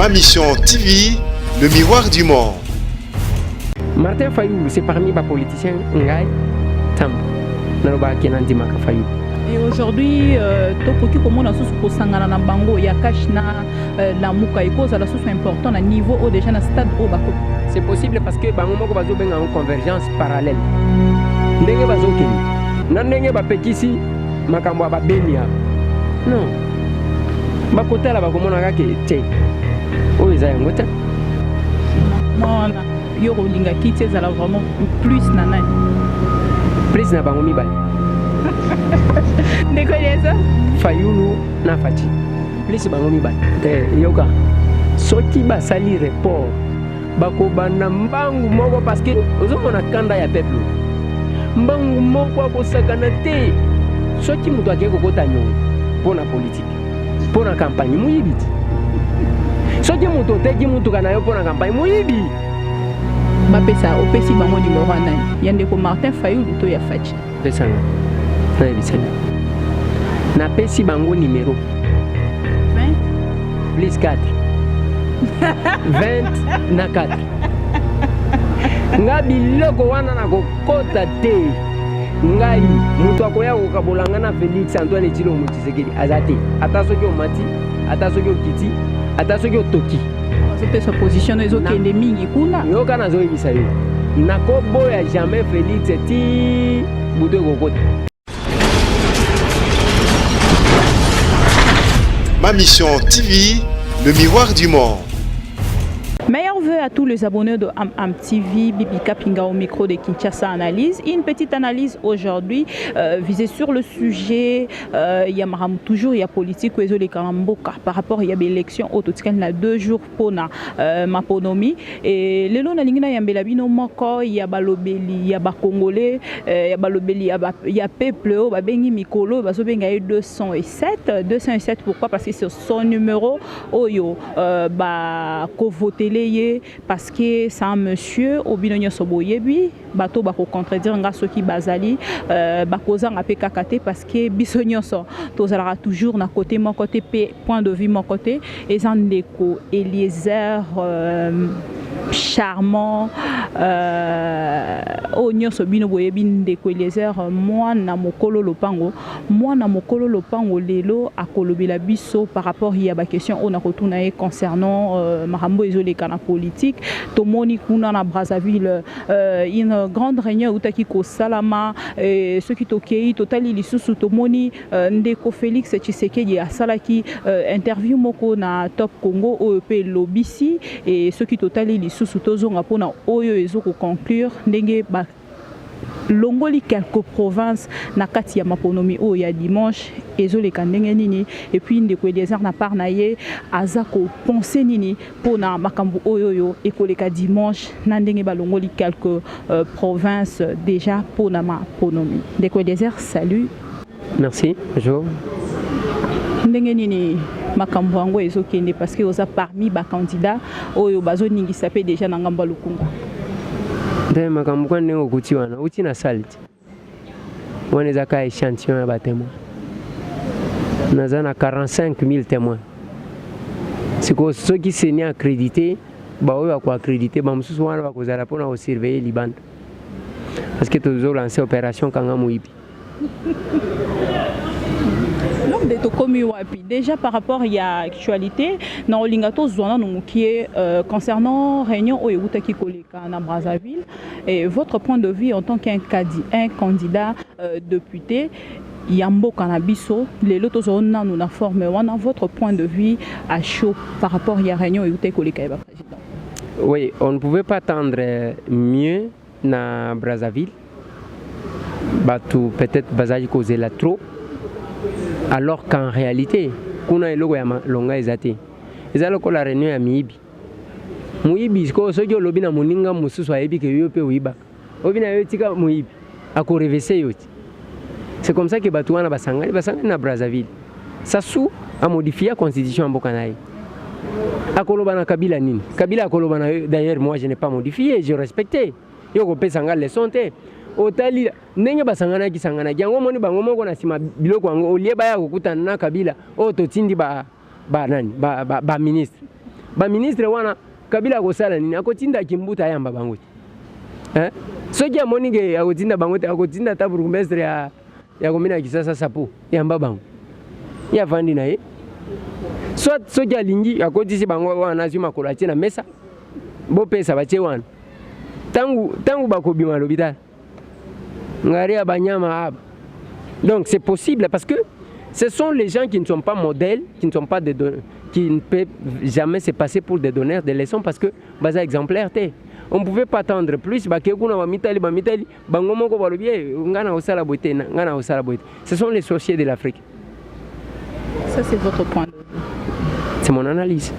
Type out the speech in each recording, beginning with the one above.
Ma Mission TV, le miroir du monde. Martin Fayulu, c'est parmi les politiciens Ngai Tam. Et aujourd'hui, tokoki komona susu kosangana na bango ya kashna la muka ikoza la susu important na niveau au déjà na stade au bako. C'est possible parce que bango moko bazo benga en convergence parallèle. Ndenge bazo kini. Na ndenge ba pekisi makambo ba benia. Non. Ba kotala ba komona ka ke te. O eza yango te. Mona yoko linga kiti ezala vraiment plus na nani. Plus na bango mibali. Ndeko yesa Fayulu na Fachi. Plus bango mibali. Yoka. Soki basali report bako bana mbangu moko parce que ozomona kanda ya peuple. Mbangu moko akosakana te. Soki mutu akeko kota nyongo pona politique. Pona campagne muyibi. Soki mutu teki mutu kana yo pona campagne muyibi. Bapesa opesi bango numéro nani yande ko Martin Fayulu to ya Fachi pesanga na ebisani na pesi bango numéro 20 plus 4 20 na 4 nga biloko wana na kokota te ngai mutu akoya kokabolanga na Félix Antoine Tshilombo Tshisekedi azate ata soki omati ata soki okiti ata soki otoki sa position ezo kende mingi kuna yoka nazo ebisa yo nakoboya jamais Félix ti budo kokota. Ma Mission TV, le miroir du monde. Meilleurs vœux à tous les abonnés de Am TV, Bibi Kapinga au micro de Kinshasa Analyse. Une petite analyse aujourd'hui visée sur le sujet, il y a toujours il y a politique par rapport à l'élection autotiken la 2 jours pour ma ponomi et les lois n'alingna yambela bino moko il y a balobeli il y a Congolais il y a balobeli il y a peuple au babengi mikolo baso benga 207 pourquoi parce que c'est son numéro oyo ba ko voter parce que c'est un monsieur au binonyo soboyebi bato bako contredire nga soki bazali bakoza nga pe kakate parce que bisonyo so tozala toujours na côté mon côté point de vue mon côté et Zandeko Eliezer charmant onyo so bino boyebi ndeko Eliezer mwana mokolo lopango lelo akolobela biso par rapport ya ba question on a retourné concernant marambo ezole kana politique tomoni kuna na Brazzaville une grande réunion utaki ko salama ceux qui tokei totali lisusu tomoni ndeko Félix Tshisekedi asalaki interview moko na Top Congo OEP lobisi et ceux qui totali lisusu tozonga pona oyo ezoko conclure ndenge ba longoli quelques provinces na kati ya maponomi o ya dimanche ezoleka ndenge nini et puis ndeko Eliezer na part na ye azako penser nini pona makambu oyo ekoleka dimanche na ndenge ba longoli quelques provinces déjà pona maponomi. Ndeko Eliezer, salut. Merci, bonjour. Ndenge nini makambu yango ezokende parce que oza parmi ba candidats oyo bazo ningisa pe déjà na ngamba lukunga. Nde makambu kwa ndenge okuti wana uti na salti wana eza ka échantillon ya batémoin naza na 45 000 témoins siko soki seni accrédité baoyo akoaccrédité bamosusu wana bakozala mpona kosurveille libanda parce que tozolance opération kanga moyibi. Déjà par rapport à l'actualité, dans l'Ingato Zouana concernant réunion au Eutaki Koleka na Brazzaville, et votre point de vue en tant qu'un candidat député, Yambo Kanabiso, les lotos zona nous na formé, votre point de vue à chaud par rapport à la réunion Eutaki Koleka président. Oui, on ne pouvait pas attendre mieux na Brazzaville. Batu peut-être Bazaji causé la trop. Alors qu'en réalité, kuna eloko ya longa ezate. Ezalo ko la réunion ya miibi. Muibi ko soki olobi na moninga mususu ayebi ke yo pe uiba. Obina yo tika muibi. Ako reverser yoti. C'est comme ça que Batouana basangani na Brazzaville. Sassou a modifié la constitution en Bokanaï. Akoloba na Kabila nini. Kabila akoloba na d'ailleurs moi je n'ai pas modifié, je respectais. Yo ko pesanga leçon te. Otali ndenge basangana ki sangana yango moni bango moko na sima biloko yango olie baya kokutana na Kabila o totindi ba nani ba ministre ba ministre wana Kabila kosala nini akotinda kimbuta yamba bango soki amoni ke akotinda bango te akotinda ta bourgmestre ya komina Kisasa sapo yamba bango ya vandi na ye soit soki alingi akotisi bango wana azwi makolo atie na mesa bopesa batie wana tangu bakobima l'hôpital ngari ya banyama aba. Donc c'est possible parce que ce sont les gens qui ne sont pas modèles, qui ne sont pas des qui ne peuvent jamais se passer pour des donneurs de leçons parce que baza exemplaire te. On ne pouvait pas attendre plus. Ce sont les sorciers de l'Afrique. Ça, c'est votre point de vue. C'est mon analyse.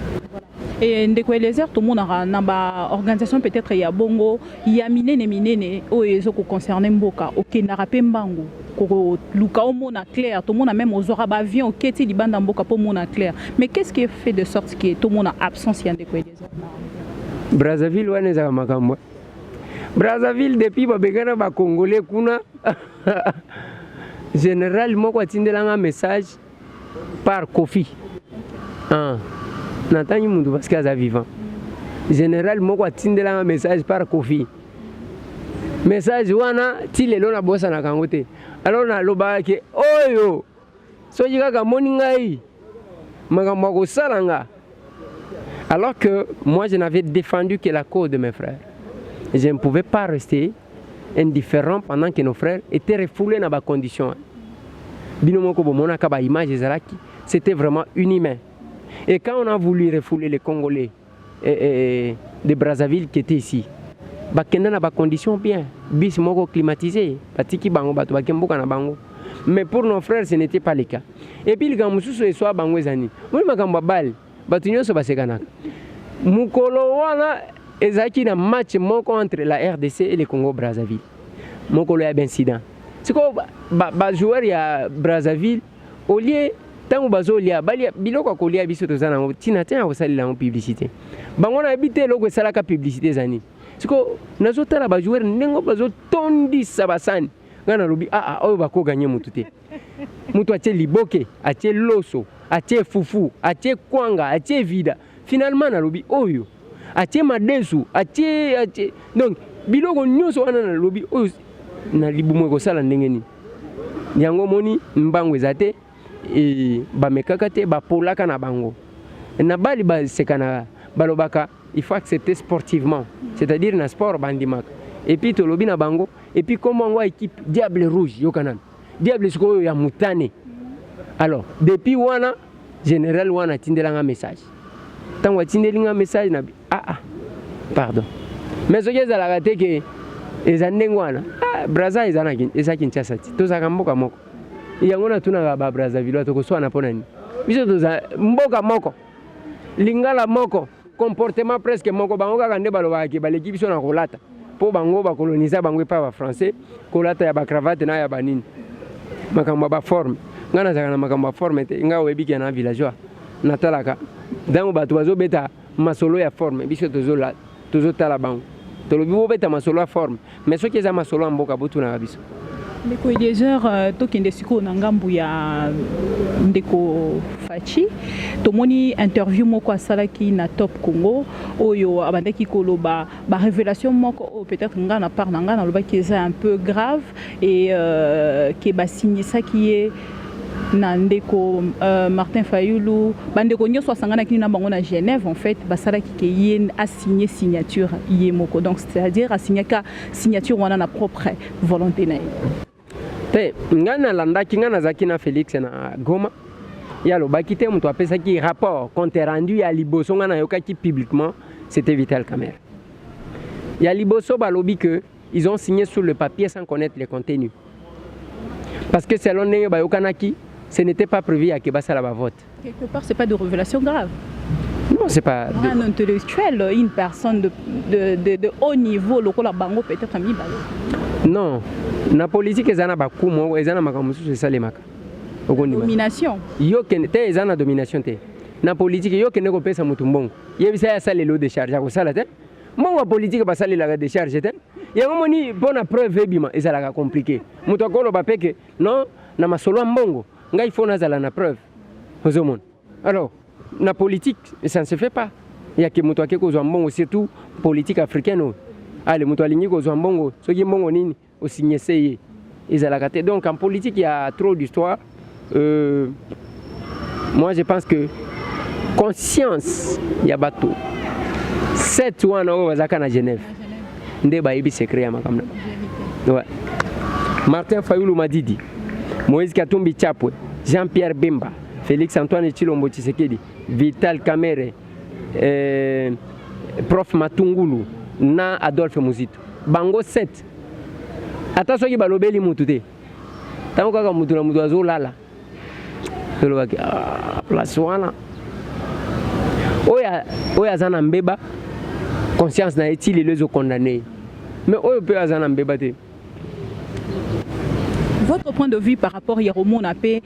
Et ndeko Eliezer, tout le monde a une organisation peut-être il y a bongo, il y a minene au ezo ko concerné mboka, OK na rapembango. Ko luka o mona clair, tout le monde a même aux aura avion OK ti libanda mboka pour mona clair. Mais qu'est-ce qui fait de sorte que tout le monde a absence ya ndeko Eliezer? Brazzaville wana za makambo. Brazzaville depuis babegana ba congolais kuna généralement ko tindela un message par Kofi. Natani mundu parce qu'il est vivant. Généralement ko tindela un message par Kofi. Message wana ti lelo na bossa na kangote. Alors na loba ke oyo so yika ka moningai makambo ko salanga. Alors que moi, je n'avais défendu que la cause de mes frères. Je ne pouvais pas rester indifférent pendant que nos frères étaient refoulés dans ma condition. C'était vraiment inhumain. Et quand on a voulu refouler les Congolais de Brazzaville qui étaient ici, on a des conditions bien. Bis moko climatisé. Mais pour nos frères, ce n'était pas le cas. Et puis, quand nous sommes bangwezani, batunyo so basekanaka mukolo wana ezaki na match moko entre la RDC et le Congo Brazzaville mokolo ya incident siko ba joueur ya Brazzaville au lieu tango bazolia balia biloko kolia biso tozana ngo tina tena ko salila ngo publicité bango na habité loko salaka publicité zani siko nazotala ba joueur ndengo bazo tondisa basani ngana lobi oyo bako gagner mutu te mutu atie liboke atie loso atie fufu, atie kwanga, atie vida. Finalement, na lobi oyo. Atie madesu, atie. Donc, biloko nyonso wana na lobi oyo na libumo ko sala ndengeni. Yango moni mbango ezate e ba mekaka te ba polaka na bango. Na bali ba sekana balobaka, il faut accepter sportivement, c'est-à-dire na sport bandimaka. Et puis to lobi na bango, et puis comme on équipe Diable Rouge yokanan. Diable siko ya mutane. Alors, depuis wana, général wana tindela un message. Tant que tindela un message, pardon. Mais ce qui est à la rate que les Andengwana, Brazza est anakin, et ça qui tient ça. Tout ça comme moko moko. Il y a un tuna gaba Brazzaville, to soit na ponani. Biso to za mboka moko. Lingala moko, comportement presque moko bangoka kande baloba ke baleki biso na kolata. Po bango ba coloniser bango pa ba français, kolata ya ba cravate na ya banini. Makamba ba forme. Ngana zakana makamba forme te nga webiki na villageois natalaka dango bato bazo beta masolo ya forme biso tozo tala bango to lobi bo beta masolo ya forme mais soki eza masolo mboka botu na biso ndeko Eliezer tokende siko na ngambu ya ndeko Fachi tomoni interview moko asalaki na Top Congo oyo abandaki koloba ba révélation moko peut-être ngana part na ngana loba ki eza un peu grave et que ba signé ça qui est Nandeko Martin Fayulu bandeko nyoso asangana kini na bango na Genève en fait basalaki ke yé a signé signature yemoko donc c'est-à-dire a signé ka signature wana na propre volonté na te ngana landaki ngana zaki na Félix na Goma ya lo bakite muto apesa ki rapport compte rendu ya liboso ngana yokaki publiquement c'était Vital Kamerhe ya liboso balobi que ils ont signé sur le papier sans connaître les contenus parce que selon Nenge Bayokanaki ce n'était pas prévu à Kebasa la vote. Quelque part, c'est pas de révélation grave. Non, c'est pas. Un intellectuel, une personne de haut niveau, le la bango peut-être ami. Non, la politique est en bakumo, est en makamusu c'est ça les maka. Domination. Yo ken te est en domination te. Na politique yo ken ko pesa mutumbongo. Yebisa ya sale lo de charge ko sala te. Mon wa politique ba sale la de charge te. Yango moni bona preuve bima ezala compliqué. Muto ko lo ba peke non na masolo mbongo. Il faut na preuve. Alors, la politique, ça ne se fait pas. ya ke moto ake kozwa mbongo surtout politique africaine. Allez, moto alingi kozwa mbongo, soki mbongo nini osigné seye. Ezalaka te. Donc en politique il y a trop d'histoire. Moi je pense que conscience ya bato 7 wana o bazaka na Genève. Nde ba yebi secret ya makamna. Ouais. Martin Fayulu Madidi, Moïse Katumbi Chapwe, Jean-Pierre Bemba, Félix Antoine Tshilombo Tshisekedi, Vital Kamerhe, Prof Matungulu na Adolphe Muzito. Bango 7. Ata soki balobeli mutu te. Tango kaka mutu na mutu azolala. Tolobaki place wana. Oya zana mbeba conscience na etili lezo condamné. Mais oyo pe azana mbeba te. Votre point de vue par rapport à Romo Napé,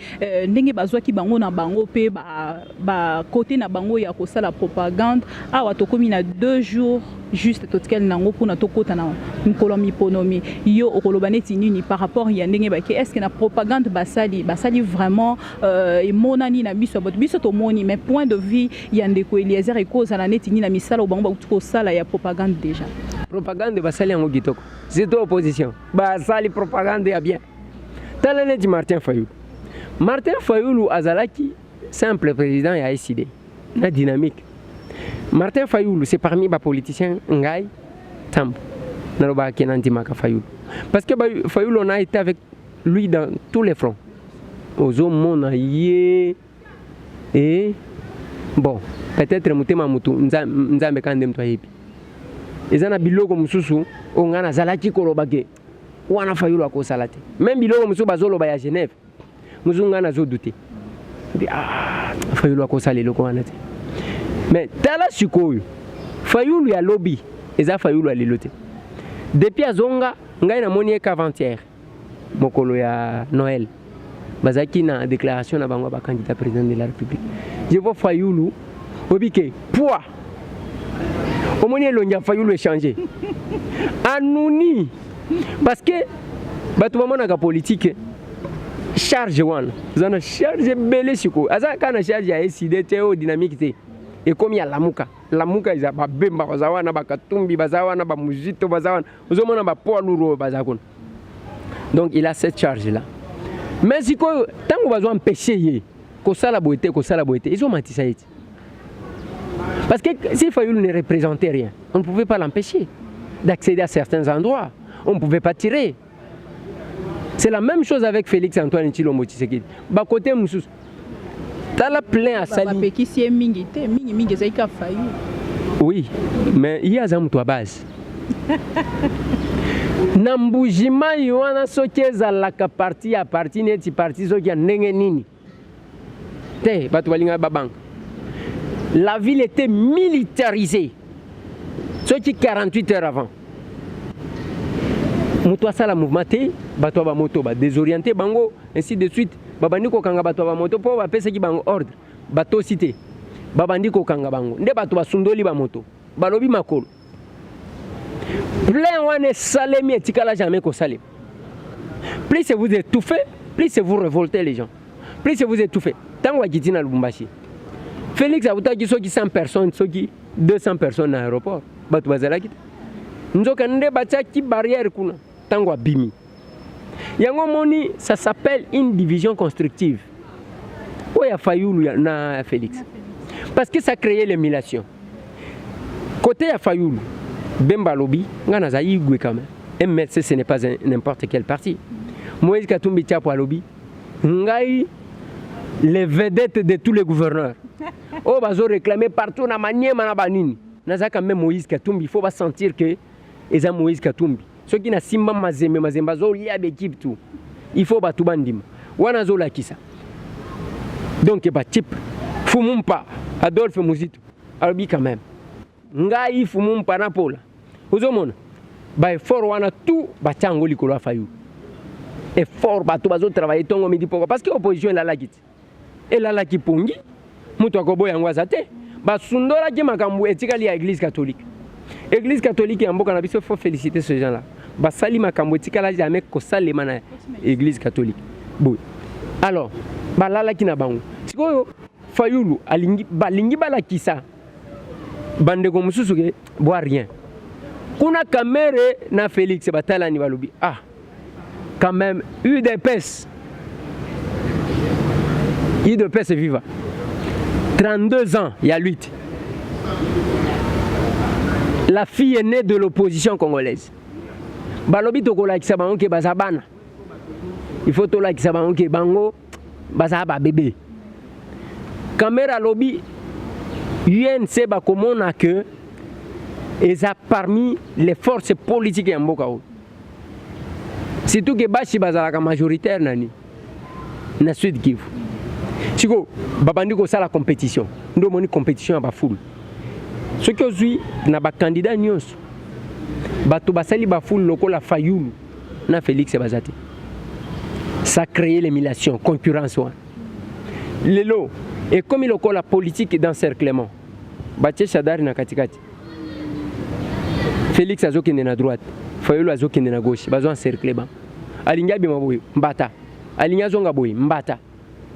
ndenge bazwa ki bango na bango pe ba côté na bango ya kosa la propagande a watokomi na 2 jours juste totkel nango pour na tokota na nkolomi ponomi yo okolobaneti nini par rapport ya ndenge ba ki est-ce que na propagande basali vraiment emonani na biso to moni mais point de vue ya ndeko Eliezer ekoza na neti ni na misala o bango ba ko sala ya propagande déjà propagande basali yango kitoko c'est opposition basali propagande ya bien. Talane di Martin Fayulu. Martin Fayulu azalaki simple président ya SID. Na dynamique. Martin Fayulu c'est parmi les politiciens ngai tambo. Na loba kenanti maka Fayulu. Parce que Fayulu on a été avec lui dans tous les fronts. Ozo mona ye et bon, peut-être mutema mutu nzambe kande mtu ayebi. Ezana biloko mususu ongana zalaki kolobake. Wana Fayulu akosala te. Même biloko musu bazoloba ya Genève. Muzunga na zo douter. Fayulu akosala loko wana te. Mais tala sikoyo. Fayulu ya lobby, eza Fayulu alilote. Depuis azonga ngai na moni avant-hier. Mokolo ya Noël. Bazaki na déclaration na bango ba candidat président de la République. Je vois Fayulu obike poids. Omoni lonja Fayulu échanger. Anouni parce que bato bamonaka politique charge wana zana charge belé siko aza kana charge ya SID te o dynamique te et comme ya lamuka iza ba bemba bazawana bakatumbi bazawana ba muzito bazawana ozomona ba poids lourd bazakona donc il a cette charge là mais siko tango bazo empêcher ye ko sala boité ils ont menti ça eti parce que si Fayulu ne représentait rien on ne pouvait pas l'empêcher d'accéder à certains endroits. On ne pouvait pas tirer. C'est la même chose avec Félix Antoine Tshilombo Tshisekedi. Ba côté Moussous. T'as la plein à Sali. Oui, mais il y a un base. Nambujima yoana sokeza la parti à parti neti parti sokia ndenge nini. Te batu balinga babang. La ville était militarisée. Soki 48 heures avant. Mutu asala mouvement te bato ba moto ba désorienté bango ainsi de suite babandi ko kanga bato ba moto po ba pesa ki bango ordre bato cité babandi ko kanga bango nde bato ba sundoli ba moto balobi makolo plein wane salemi etikala jamais ko salem plus vous étouffez plus vous révoltez les gens plus vous étouffez tango akiti na Lubumbashi Félix abutaki soki 100 personnes soki 200 personnes à l'aéroport bato bazalaki nzoka nde bataki barrière kuna tango abimi yango moni ça s'appelle une division constructive oya Fayulu na Félix parce que ça créait l'émulation côté ya Fayulu Bemba lobby ngana za yigwe quand même MLC ce n'est pas n'importe quel parti Moïse Katumbi Chapwe lobby ngai les vedettes de tous les gouverneurs oh bazo réclamer partout na Maniema na banini naza quand même Moïse Katumbi il faut pas sentir que eza Moïse Katumbi ceux qui na simba mazemba zo lia l'équipe tout il faut batu bandima wana zo la kisa donc ba type Fumumpa Adolphe Muzito albi quand même ngai Fumumpa na pola ozomona ba effort wana tout ba tango likolo afayu effort batu bazo travailler tongo midi poko parce que opposition la kiti et la ki pongi mutu akoboya ngwaza te ba sundola ki makambu etikali ya église catholique. Église catholique en Boka il faut féliciter ces gens-là. Basali makambo tikala jamais ko salema na église catholique. Bon. Alors, balala kina bango. Sikoyo Fayulu alingi balingi balakisa. bande ko mususu ke boit rien. Kuna kamere na Félix batala ni balobi. Ah, quand même, UDPS. UDPS est vivant. 32 ans, il y a 8. La fille est née de l'opposition congolaise. Balobi tokola kisabango ke bazabana. Il faut tola kisabango ke bango bazaba bébé. Kamera lobby UNC bakomona que eza parmi les forces politiques ya mboka o. Surtout que bashi bazalaka majoritaire nani na Sud Kivu. Siko babandi ko sala compétition. Ndo moni compétition ya ba foule. Ce que ozui na ba candidat nyonso. Bato basali ba foule lokola Fayulu na Félix Bazate. Ça crée l'émulation, concurrence. Lelo, et comme il y a la politique d'encerclement, Baché Chadari na katikati. Félix azokende na droite, Fayulu azokende na gauche, bazo encercler ba. Alinga bima boy, mbata. Alinga zonga boy, mbata.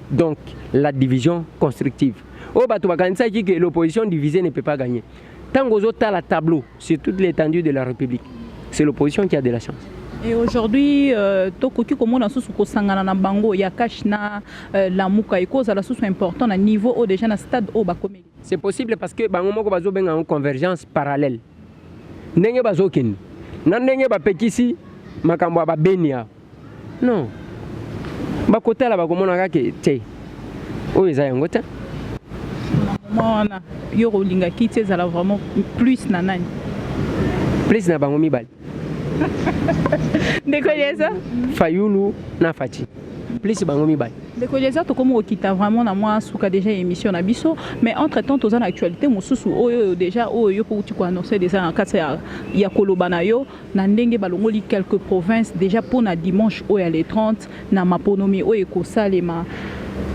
Donc la division constructive. Oh bato bakanisa ki que l'opposition divisée ne peut pas gagner. Tant que vous avez la tableau sur toute l'étendue de la République, c'est l'opposition qui a de la chance. Et aujourd'hui, tokoki komona susu ko sangana na bango ya kashna la muka eko za la susu important na niveau au déjà na stade au bakomeli. C'est possible parce que bango moko bazo benga en convergence parallèle. Ndenge bazo ken. Na ndenge ba pekisi makambo ba benia. Non. Ba kotala ba komona ka ke te. O eza yango ta. Mona yoro linga kite za la vraiment plus na nani. Plus na bango mibali. Dekoleza Fayulu na Fati. Plus bango mibali. Dekoleza to komo okita vraiment na moi suka déjà émission na biso mais entre temps toza na actualité mususu oyo déjà oyo pour tu ko annoncer déjà en kata ya kolobana yo na ndenge balongoli quelques provinces déjà pour na dimanche oyo les 30 na maponomi oyo ko salema.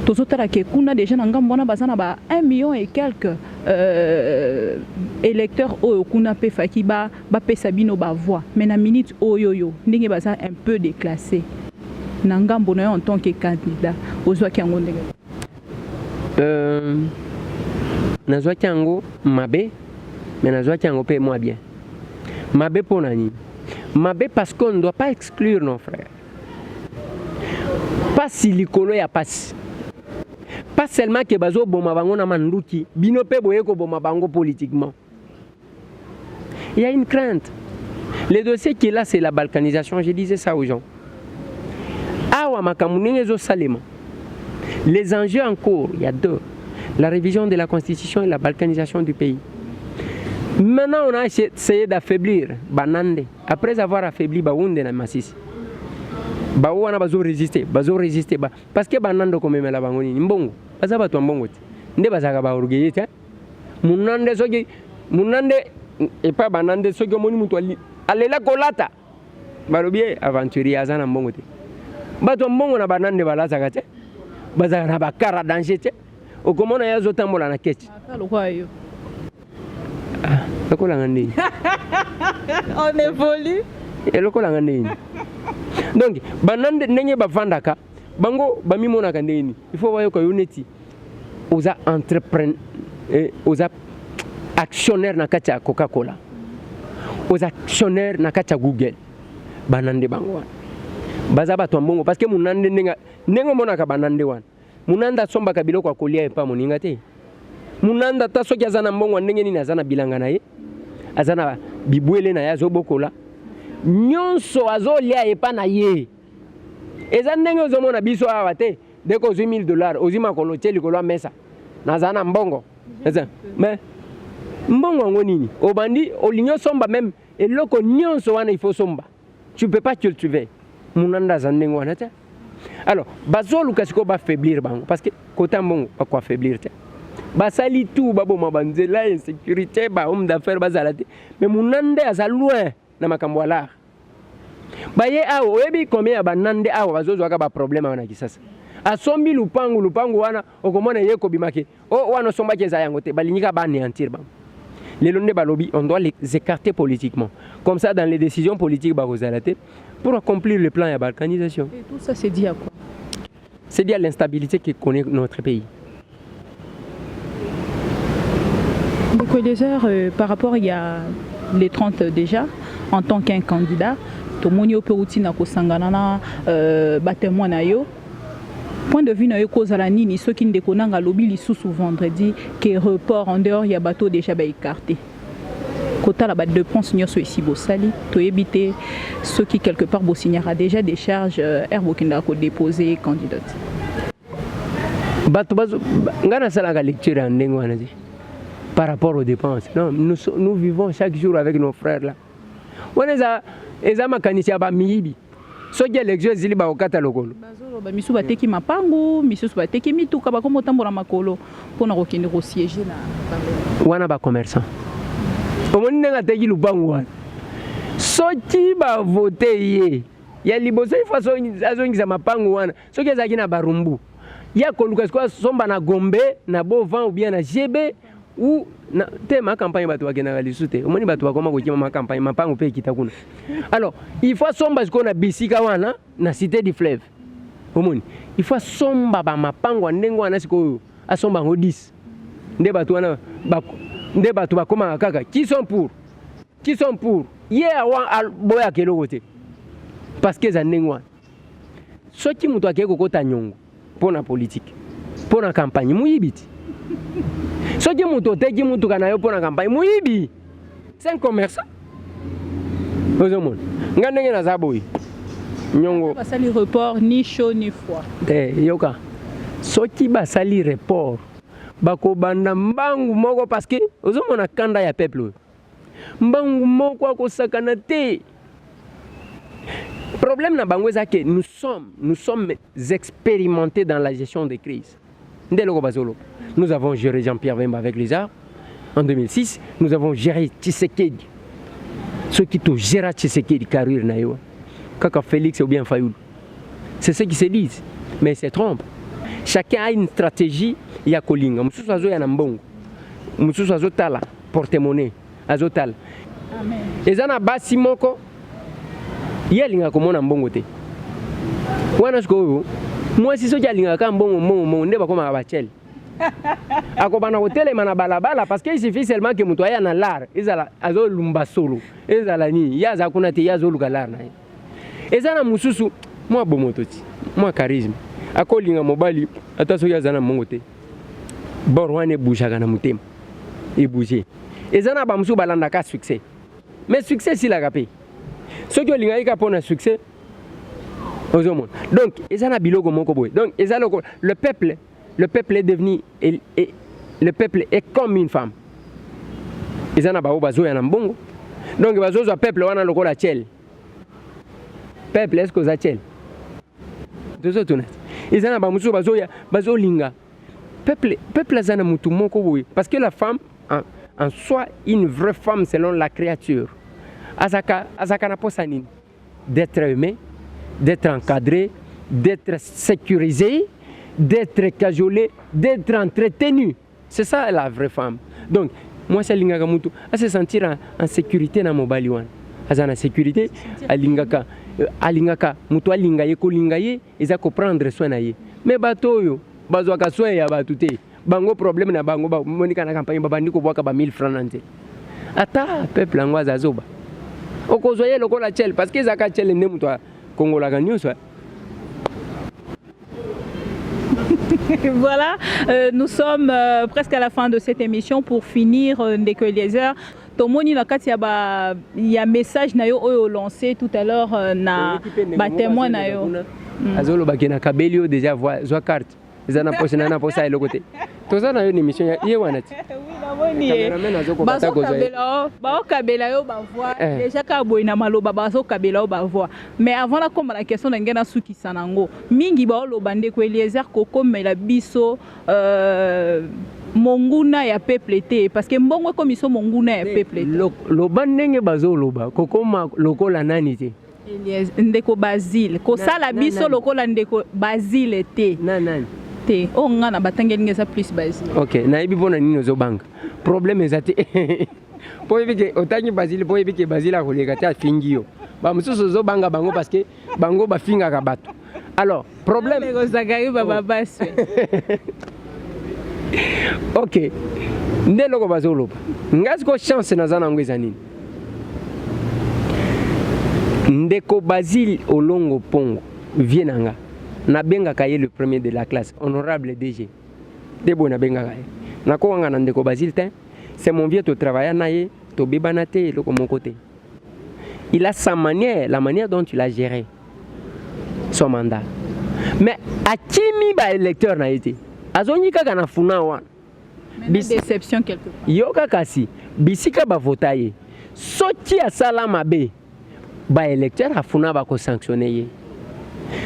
Tozotala ke kuna déjà na ngambo na bazana ba 1 million et quelques électeurs oyo kuna pe faki ba pesa bino ba voix mais na minute oyo yo ndenge baza un peu déclassé na ngambo na en tant que candidat ozwa kiango ndenge nazwa kiango mabe mais nazwa kiango pe moi bien mabe pour nani mabe parce qu'on ne doit pas exclure nos frères pas si likolo ya passe. Pas seulement que bazo boma bango na manduki, bino pe boye ko boma bango politiquement. Il y a une crainte. Le dossier qui est là, c'est la balkanisation. Je disais ça aux gens. Awa makamunenge zo salema. Les enjeux en cours, il y a deux. La révision de la constitution et la balkanisation du pays. Maintenant, on a essayé d'affaiblir Banande. Après avoir affaibli Baounde na Masisi. Bawana bazo résister ba parce que banando comme mela bangoni mbongo baza batu mbongo nde bazaka ba orgueillete munande soki munande et pas banande soki moni mutu alela kolata balobie aventurier azana mbongo te batu mbongo na banande balaza kate bazaka na bakara danger te okomona yazo tambola na kechi lokwayo lokola ngandi on évolue et lokola ngandi. Donc, banande nenye bavandaka, bango bamimona kandeni. Il faut voir que unity aux entrepreneurs, aux actionnaires na kacha Coca-Cola, aux actionnaires na kacha Google, banande bango. Bazaba to mbongo parce que munande nengo mona ka banande wan. Munanda somba kabilo kwa kolia epa moninga te. Munanda taso kya zana mbongo ndenge ni nazana bilanga na ye. Azana bibwele na yazo bokola. Nyonso azolia epa na ye. Eza ndenge ozomona biso awa te deko ozwi $1000 ozima kolotie likolo mesa nazana mbongo eza mais mbongo ngo nini obandi olinyo somba même eloko nyonso wana il faut somba tu peux pas cultiver munanda za ndenge wana te alors bazoluka siko ba faiblir bango parce que kota mbongo ba ko faiblir te basali tout babo mabanzela insécurité ba homme d'affaires bazala te mais munande aza loin na makambo ala baye awo oyebi combien banande awo bazozwa ka ba problème wana kisasa asombi lupangu wana okomona yeko bimake o wana somba keza yango te balinika ba néantir ba lelo nde balobi on doit les écarter politiquement comme ça dans les décisions politiques ba kozalate pour accomplir le plan ya balkanisation. Et tout ça c'est dit à quoi? C'est dit à l'instabilité que connaît notre pays. Par rapport il y a les 30 déjà, en tant qu'un candidat, Tomoni Operouti na kosangana na témoin na yo. Point de vue na yo kozala nini ceux qui ndekonanga lobi lisusu vendredi que report en dehors il y a bateau déjà ba écarté. Kota la ba de ponce nyoso ici bosali to éviter ceux qui quelque part bo signera déjà des charges Herbokinda ko déposer candidate. Bato bazo ngana sala ga lecture en ndengwana di. Par rapport aux dépenses. Non, nous vivons chaque jour avec nos frères là. On est à makanisia ba miyibi. Soki élection zili ba okata lokolo. Bazolo ba misu bateki mapangu, misu bateki mituka ba komo tambola makolo pona kokende ko siéger na wana ba commerçant. Omoni nga teki lubangu wana. Soki ba voter ye. Ya liboso ifaso azongisa mapangu wana. Soki ezaki na barumbu. Ya koluka kwa somba na Gombe, na Bovan ou bien na GB. Ou ma campagne bato bakena lisute omoni bato bakoma kokima ma campagne mapango pe kitakuna. Alors il faut somba ce qu'on a bisika wana na cité du fleuve omoni il faut somba ba mapango ndengo wana siko asomba ngo 10 nde bato wana nde bato bakoma kaka qui sont pour awa boya kelo côté parce que za ndengo wana soki muto akeko kota nyongo pona politique pona campagne muyibiti. Soki muto teki mutu kana yo pona campagne muibi. C'est un commerçant. Ozomon. Ngandenge na zaboyi. Nyongo. Basali report ni chaud ni froid. Yoka. Soki basali report. Bako banda mbangu moko parce que ozomona kanda ya peuple. Mbangu moko ko sakana te. Problème na bango c'est que nous sommes expérimentés dans la gestion des crises. Ndelo bazolo. Nous avons géré Jean-Pierre Bemba avec les arts en 2006. Nous avons géré Tshisekedi. Ceux qui ont géré Tshisekedi, carrière naïwa. Kaka Félix ou bien Fayoul. C'est ce qui se disent. Mais ils se trompent. Chacun a une stratégie. Il y a Kolinga. Moussous Azo Yanambongo. Moussous Azo Tala. Porte-monnaie. Azo Tala. Amen. Et Zana Basimoko. Yalinga Komona Mbongote. Wanasko. Moi, si soki alinga ka mbongo nde bakoma abachel. Akobana hôtel mana balabala parce qu'il suffit seulement que muto aya na lar ezala azo lumba solo ezala ni yaza kuna te yazo luka lar na. Ezana mususu moi bomototi moi charisme akolinga mobali ataso yazana mongote. Borwane bouchaka na mutema. E bouger. Ezana ba musu balanda ka succès. Mais succès si la kapé. Soki olinga ika pona succès donc, le peuple est devenu, le peuple est comme une femme. Donc, le peuple wana lokola tchel. Peuple est-ce que ça tchel? Peuple azana mutu moko boy parce que la femme en soi une vraie femme selon la créature. Azaka na posanine d'être aimé, d'être encadré, d'être sécurisé, d'être cajolé, d'être entretenu. C'est ça la vraie femme. Donc, moi, c'est l'ingaka mutu, à se sentir en sécurité dans mon baliwan. À la sécurité, alingaka mutu alingaye ko lingaye, ils a prendre soin na ye. Mais bato yo, bazwaka soin ya batute. Bango problème na bango ba monika na campagne babandi ko bwaka ba 1000 francs nante. Ata peuple angwa zazoba. Okozoye lokola tchel parce que zaka tchel ne mutu Congo la gagne. Voilà, nous sommes presque à la fin de cette émission. Pour finir, Ndeko Eliezer, Tomoni na kati il y a un message na yo lancé tout à l'heure na ba témoin na yo. Azolo bakena kabelio déjà voix carte. Ils en approchent na posa et le côté. Tout ça na yo émission ye wanati. Kabela yo ba voix déjà ka boina maloba baso kabela yo ba voix. Mais avant la comme la question ngena suki sanango. Mingi ba lo bande ko Eliezer koko mela biso monguna ya peuple te parce que mbongo comme iso monguna ya peuple te. Lo bandenge bazo loba kokoma lokola nani te. Ndeko Basile ko sala biso lokola ndeko Basile te. Nani te o ngana batangeli ngeza plus Basile. OK, na ibi bona nini zo bank. Problème ezate. Po ebike otangi Basile po ebike Basile akoleka ta fingio. Ba mususu zo banga bango parce que bango ba finga ka bato. Alors, problème Nego Zakari baba baswe. OK. nde loko bazoloba ngasi ko chance nazana ngo ezanini ndeko Basile Olongo Pongo vienanga na benga kaye le premier de la classe honorable DG debo na benga kaye nako wanga na ndeko Basile te c'est mon vieux to travailler naye to bebanate loko mon côté il a sa manière la manière dont il a géré son mandat mais akimi ba électeur na été azonyi kaka na funa wana déception quelque part yoka kasi bisika ba votaye soki asala mabe ba électeur afuna ba ko sanctionner ye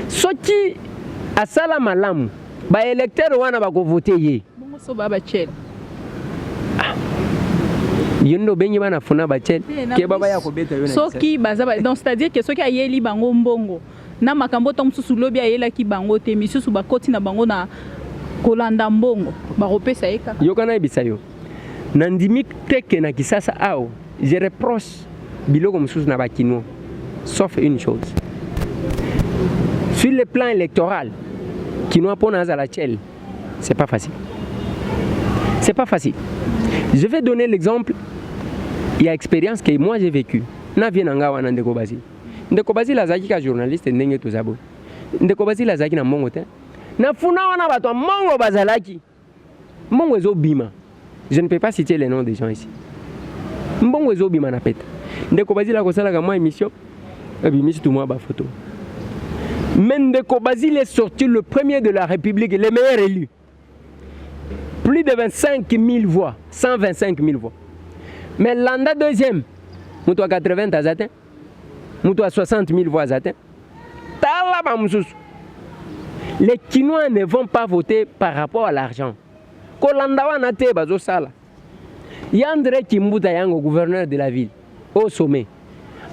soki asala malamu ba électeur wana ba ko voter ye bongo so baba chel yondo benyi bana funa ba chel ke baba ya ko beta yona soki baza donc c'est-à-dire que soki ayeli bango mbongo na makambo to mususu lobi ayela ki bango te misusu ba koti na bango na kolanda mbongo ba kopesa eka yokana ebisa yo nandimi teke na kisasa ao je reproche biloko mususu na bakino sauf une chose sur le plan électoral kino pona za la chel c'est pas facile je vais donner l'exemple il y a expérience que moi j'ai vécu na vienanga wana ndeko Basile azaki ka journaliste ndenge tozabo ndeko Basile azaki na mbongo te na funa wana bato mongo bazalaki mbongo ezobima je ne peux pas citer les noms des gens ici mbongo ezobima na peta ndeko Basile akosalaka moi émission ebimisi tout moi ba photo mais ndeko Basile est sorti le premier de la République le meilleur élu plus de 25 000 voix 125 000 voix mais l'anda deuxième mutu a 80 azate mutu a 60 000 voix azate tala ba mususu. Les Kinois ne vont pas voter par rapport à l'argent. Kolandawa nate bazo sala. Yandre Kimbuta yango gouverneur de la ville au sommet.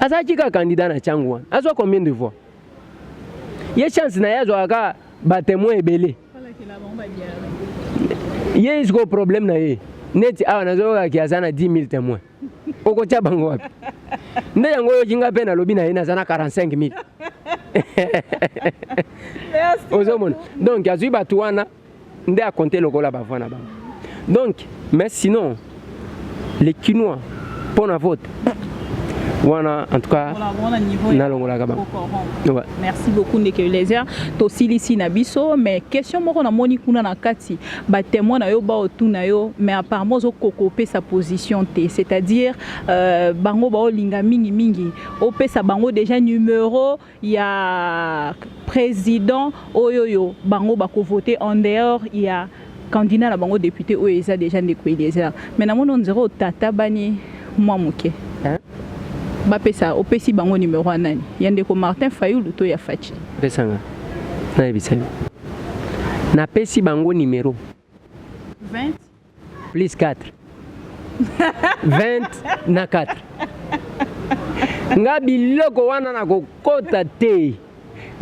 Azakika candidat na Changwan. Azo combien de voix? Ye chance na yazo aka ba témoin ebele. Ye isko problème na ye. Neti awa nazo ka kiazana 10 000 témoins. Oko cha bango wapi? Nde yango yo jinga pena lobi na ye na zana 45 000. Donc, il y a des à compter le gola bavana. Donc, mais sinon, les Kinois, pour la vote, voilà, en tout cas, merci beaucoup Ndeke Eliezer. Tosili ici Nabiso, mais question moi on a moni kuna na kati, ba témoin na yo ba otuna yo, mais apparemment zo kokopé sa position té, c'est-à-dire bango ba olinga mingi, opé sa bango déjà numéro, il y a président oyoyo, bango ba ko voter en dehors, il y a candidat na bango député oyoza déjà Ndeke Eliezer. Mais na mon on zéro tata bani moi muke. Hein? Bapesa opesi bango numéro anani yandeko Martin Fayulu to ya Fachi pesanga na ebisa na pesi bango numéro 20 plus 4 20 na 4 nga biloko wana na kokota te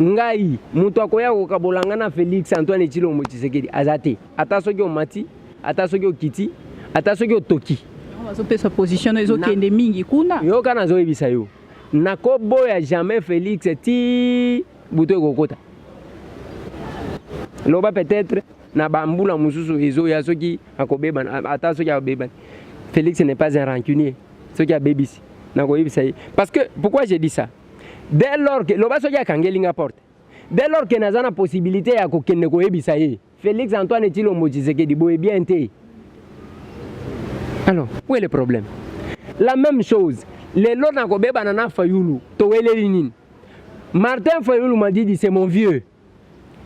ngai mutu akoya kokabolanga na Félix Antoine Tshilombo Tshisekedi azate ata soki omati ata soki okiti ata soki otoki sa position ils ont kende mingi kuna yo kana zo ebisa yo nako boya jamais Félix ti buto kokota loba peut-être na bambula mususu ezo ya soki akobeba ata soki abeba Félix n'est pas un rancunier soki abebisi nako ebisa parce que pourquoi j'ai dit ça dès lors que loba soki akangelinga porte dès lors que nazana possibilité ya kokende ko ebisa ye Félix Antoine Tshilombo Tshisekedi boye bien té. Alors, où est le problème? La même chose, les lots n'ont pas de Fayulu, Martin Fayulu m'a dit c'est mon vieux.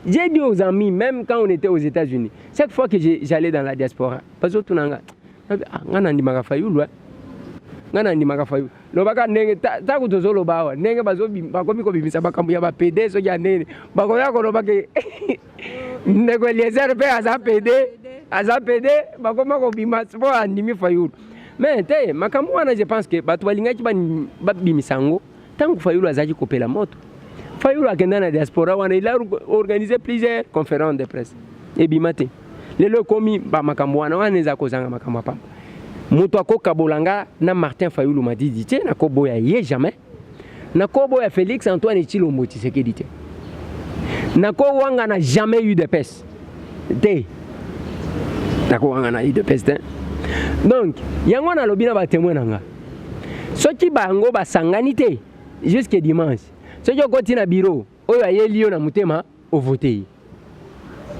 J'ai dit aux amis, même quand on était aux États-Unis, chaque fois que j'allais dans la diaspora, parce que tout le monde a dit Fayulu. Ngana ndimaka Fayulu. Lobaka nenge ta kutozolo bawa. Nenge bazobi bakomi ko bimisa bakambu ya ba PD so ya nene. Bakoya ko lobaka Ndeko Eliezer pe aza PD bakoma ko bimasa bo andimi Fayulu. Mais te makambu wana je pense que batu balingaki ba bimisango tant que Fayulu azaki kopela moto. Fayulu akenda na diaspora wana il a organisé plusieurs conférences de presse. Et bimate. Lelo komi ba makambu wana neza kozanga makambu pa. Mutu akoka bolanga na Martin Fayulu m'a dit tiens na koboya ye jamais na koboya Félix Antoine Tshilombo Tshisekedi te na ko wanga na jamais eu de peste te na ko wanga na eu de peste Donc yango na lobi na ba témoin nanga soki bango basangani te jusqu'à dimanche soki okoti na bureau oyo ayeli yo na mutema o voter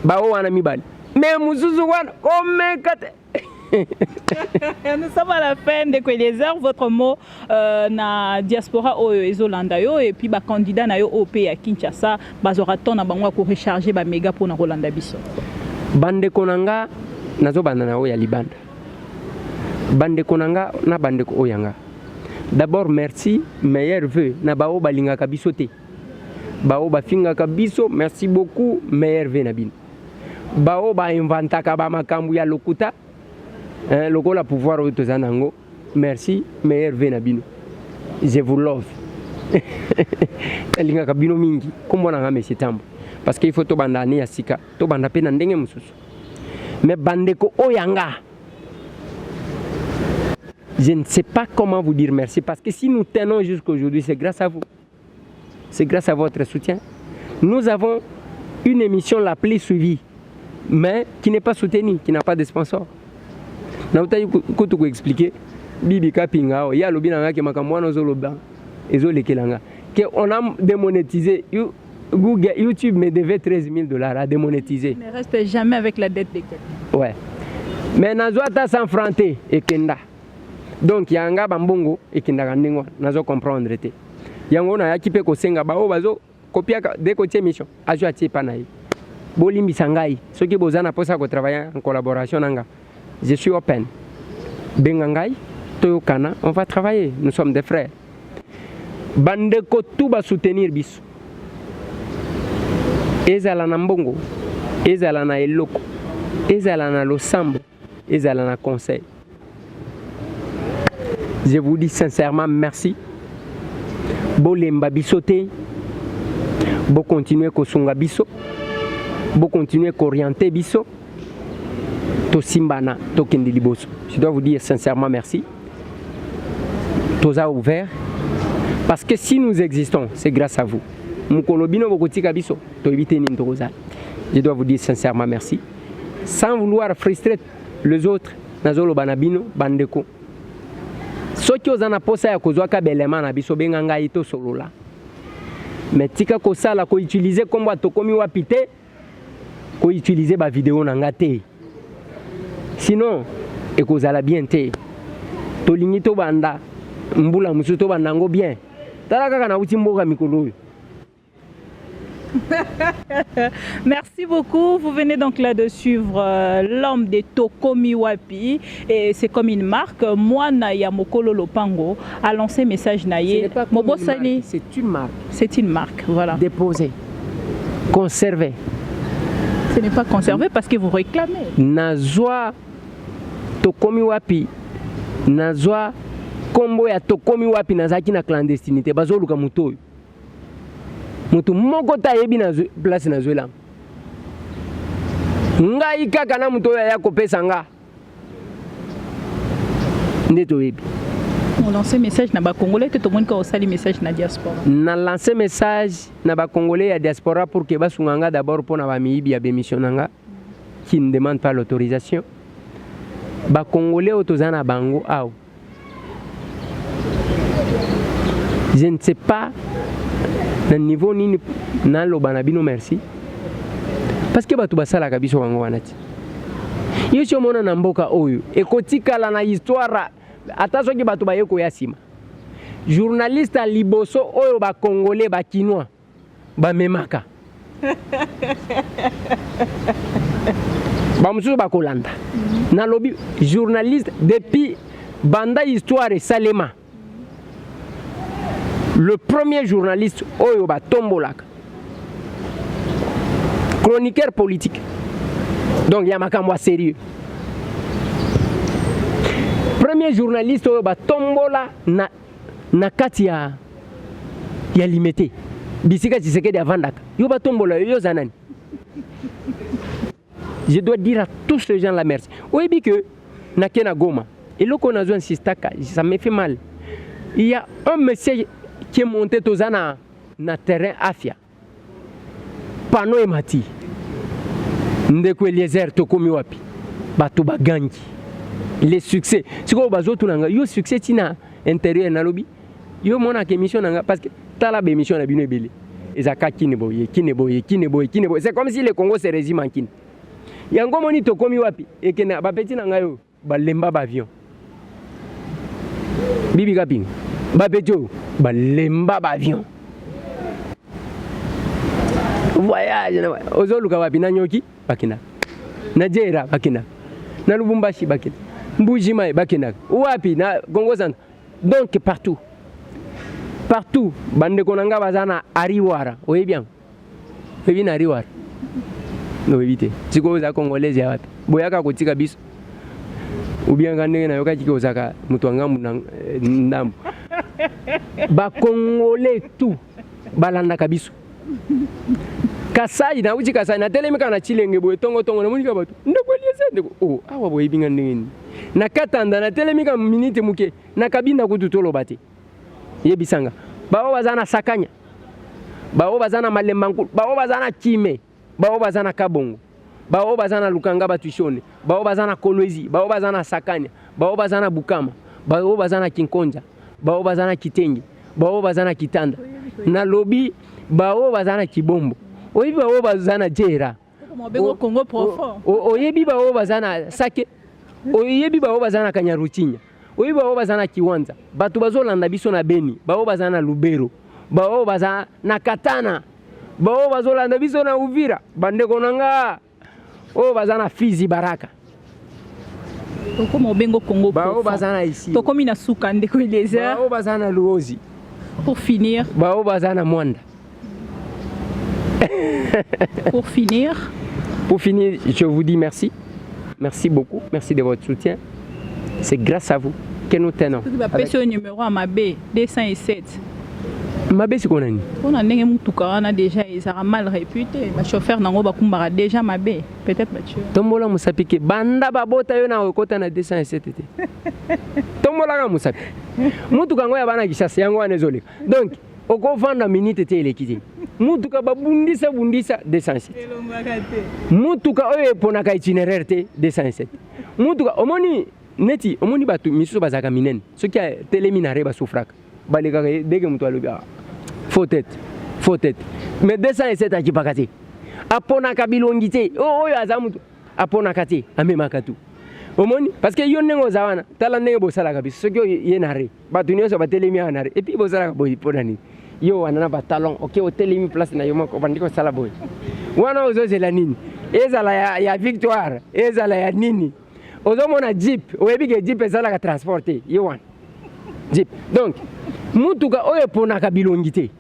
ba o wana mibali mais muzuzu wana komekate. Nous sommes à la fin de Eliezer, votre mot na diaspora au Ezolanda yo et puis ba candidat na yo OP à Kinshasa bazora ton na bango ko recharger ba méga pour na Rolanda biso. Bande konanga nazo banda na o ya libanda. Bande konanga na bande ko oyanga. D'abord merci, meilleur vœu na bao balinga kabiso te. Bao bafinga kabiso, merci beaucoup, meilleur vœu na bin. Bao ba inventa ka ba makambu ya lokuta. Loko la pouvoir autozanango. Merci, meilleur vœu na bino. Je vous love. Linga kabino mingi, kombo na ngame sitambo. Parce qu'il faut to banda ni asika, to banda pe na ndenge mususu. Mais bande ko oyanga. Je ne sais pas comment vous dire merci parce que si nous tenons jusqu'à aujourd'hui, c'est grâce à vous. C'est grâce à votre soutien. Nous avons une émission la plus suivie, mais qui n'est pas soutenue, qui n'a pas de sponsor. Na uta kutu expliquer bibi kapinga o ya lobi nanga ke makamwa no zoloba ezolekelanga que on a démonétisé Google YouTube me devait $13,000 à démonétiser. Ne reste jamais avec la dette de quelqu'un. Ouais. Mais nazo ata sans franté et kenda. Donc yanga bambongo et kenda kandingwa nazo comprendre te. Yango na yakipe ko senga ba o bazo kopia de ko mission. Ajo atie panai. Bolimbi sangai. Ceux qui bozana posa ko travailler en collaboration nanga. Je suis open. Bengangai, Toyokana, on va travailler. Nous sommes des frères. Bandeko tout va soutenir biso. Ezala na mbongo, ezala na eloko, ezala na losambo, ezala na conseil. Je vous dis sincèrement merci. Bolemba biso te. Bo continuer ko sunga biso. Bo continuer ko orienter biso. Tosimbana, Tokendi Liboso. Je dois vous dire sincèrement merci. Toza ouvert. Parce que si nous existons, c'est grâce à vous. Je dois vous dire sincèrement merci. Sans vouloir frustrer les autres, Nazolo Banabino, Bandeko. Soki ozana posa ya kozwa ka belema na biso benganga ito solola. Mais tika kosala ko utiliser kombo tokomi wapite ko utiliser ba vidéo na ngate. Sinon, ekozala bien te. Tolingi to banda, mbula musu to bandango bien. Talaka kana utimboka mikolo. Merci beaucoup. Vous venez donc là de suivre l'homme de Tokomi Wapi et c'est comme une marque. Moi, Naya Mokolo Lopango a lancé message Naye. C'est une marque. C'est une marque, voilà. Déposée, conservée. Ce n'est pas conservé parce que vous réclamez. Nazwa Tokomi Wapi, Nazwa Kombo ya Tokomi Wapi nazaki na clandestinité. Bazoluka muto. Mutu moko ta yebi na place na zwela. Ngai kaka na muto ya kopesa nga. Ndeto yebi. On lance message na ba Congolais tout le monde ko sali message na diaspora. Na lancer message na ba Congolais ya diaspora pour que basunganga d'abord pour na ba miibi ya bémissionnanga qui ne demande pas l'autorisation. Ba Congolais otozana bango aw. Je ne sais pas na niveau nini na lobana bino merci. Parce que batu basala kabiso bango wanati. Yo sio mona na mboka oyo ekotikala na histoire ata soki batu bayeko ya sima. Journaliste à liboso oyo ba Congolais ba Kinois ba memaka. Ba musu ba kolanda. Na lobi journaliste depuis banda histoire Salema. Le premier journaliste oyo ba tombolaka. Chroniqueur politique. Donc il y a makamwa sérieux. Premier journaliste oyo ba tombola na kati ya limité. Bisika Tshisekedi avandaka. Yo ba tombola yo zanani. Je dois dire à tous ces gens la merci. Oui, bien que Nakena Goma, et là qu'on a besoin de ça me fait mal. Il y a un monsieur qui est monté dans le terrain Afia. Pano et Mati. Ndeko Eliezer Tokomi Wapi. Batuba Gangi. les succès siko bazo tunanga yo succès tina intérieur na lobi yo mona ke émission nanga parce que tala be émission na bino ebele ezaka kineboye c'est comme si le Congo se résume en kin yango moni to komi wapi ekena ba petit nanga yo balemba ba avion bibi kaping ba petit balemba ba avion voyage ozoluka wapi na nyoki bakina na jera bakina na Lubumbashi bakina Mbujima bakina wapi na Congo Centre donc partout bande konanga bazana ariwara oye bien ebi na ariwara no éviter siko za congolais ya wapi boyaka kotika biso ou bien ngane na yoka kiki ozaka mutu wangamu ndambo ba congolais tout balanda kabiso Kasai na uji Kasai na telemika na chilenge boye tongo na munika batu ndeko liese ndeko oh awa boye binga ndenge na katanda na telemika minute muke na kabinda kututolo bate yebisanga bao bazana sakanya bao bazana malembanku bao bazana kime bao bazana kabongo bao bazana lukanga batushone bao bazana kolwezi bao bazana sakanya bao bazana bukama bao bazana kinkonja bao bazana kitenge bao bazana kitanda na lobi bao bazana kibombo oyebi bao bazana jera Congo profond oyebi bao bazana sake oyebi bao bazana kanyarutinya oyebi bao bazana kiwanza batu bazolanda biso na Beni bao bazana Lubero bao bazana na Katana bao bazolanda biso na Uvira bande konanga o bazana Fizi Baraka Toko bengo Congo bao bazana ici toko mina suka ndeko Eliezer bao bazana Luozi pour finir bao bazana Mwanda pour finir je vous dis merci beaucoup, merci de votre soutien, c'est grâce à vous que nous tenons. Avec... numéro à Mabé 207 Mabé c'est quoi nani? On a déjà ils sont mal réputés. Le chauffeur nango bakumbara déjà Mabé peut-être Mathieu. Tombola musapike banda babota yo na okota na 207 te. Tombola ga musapi. Mutuka ngo ya bana kishasa yango anezoleka. Donc oko vanda minute te elekiti. Mutuka babundisa 207. Mutuka oyo eponaka itinéraire te 207. Mutuka omoni neti omoni batu misusu bazaka minene. Soki ya teleminare basufraka. Baleka dege mutu alobi faut tête. Mais 207 akipaka te. Aponaka bilongi te. Oyo azamutu aponaka te amemaka tu. Omoni parce que yo nengo zawana tala ndenge bosala kabisa. Soki yenare batu nyonso batelemi anare et puis bosala boyi ponani. Yo wana ba talon OK hotelimi place na yoma ko bandiko sala boy wana ozozela nini ezala ya victoire ezala ya nini ozomona jeep oyebike jeep ezala ka transporter yo wana jeep donc mutuka oyo ponaka bilongi te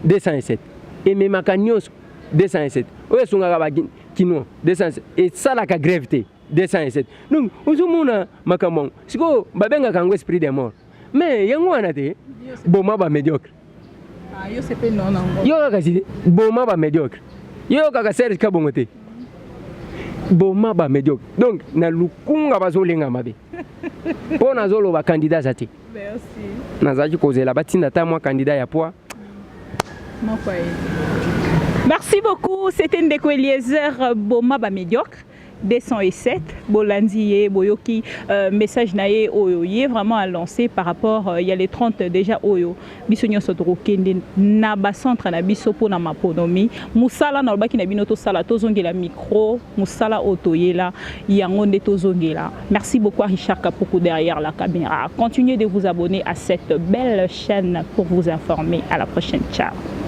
207 et même kanyoso 207 oyo sungaka ba kino 207 et sala ka grève te 207 donc ozomona makambo siko babenga kango esprit de mort mais yango wana te boma ba médiocre. Yo c'est pas non nango. Yo kaka boma ba médiocre. Yo kaka Serge Kabongote. Boma ba médiocre. Donc na lukunga bazolenga mabe. Pona zolo ba candidat zati. Merci. Nazaki kozela batinda ta moi candidat ya poa. Merci beaucoup, c'était Ndeko Eliezer Boma ba médiocre. 207 Bolandiye Boyoki message naé oyoye vraiment à lancer par rapport il y a les 30 déjà oyo bisonyo sotro kende na ba centre na biso po na maponomi musala na lobaki na bino to sala to zongela micro musala otoyela yango nde to zongela. Merci beaucoup à Richard Kapoko derrière la caméra. Continuez de vous abonner à cette belle chaîne pour vous informer. À la prochaine, ciao.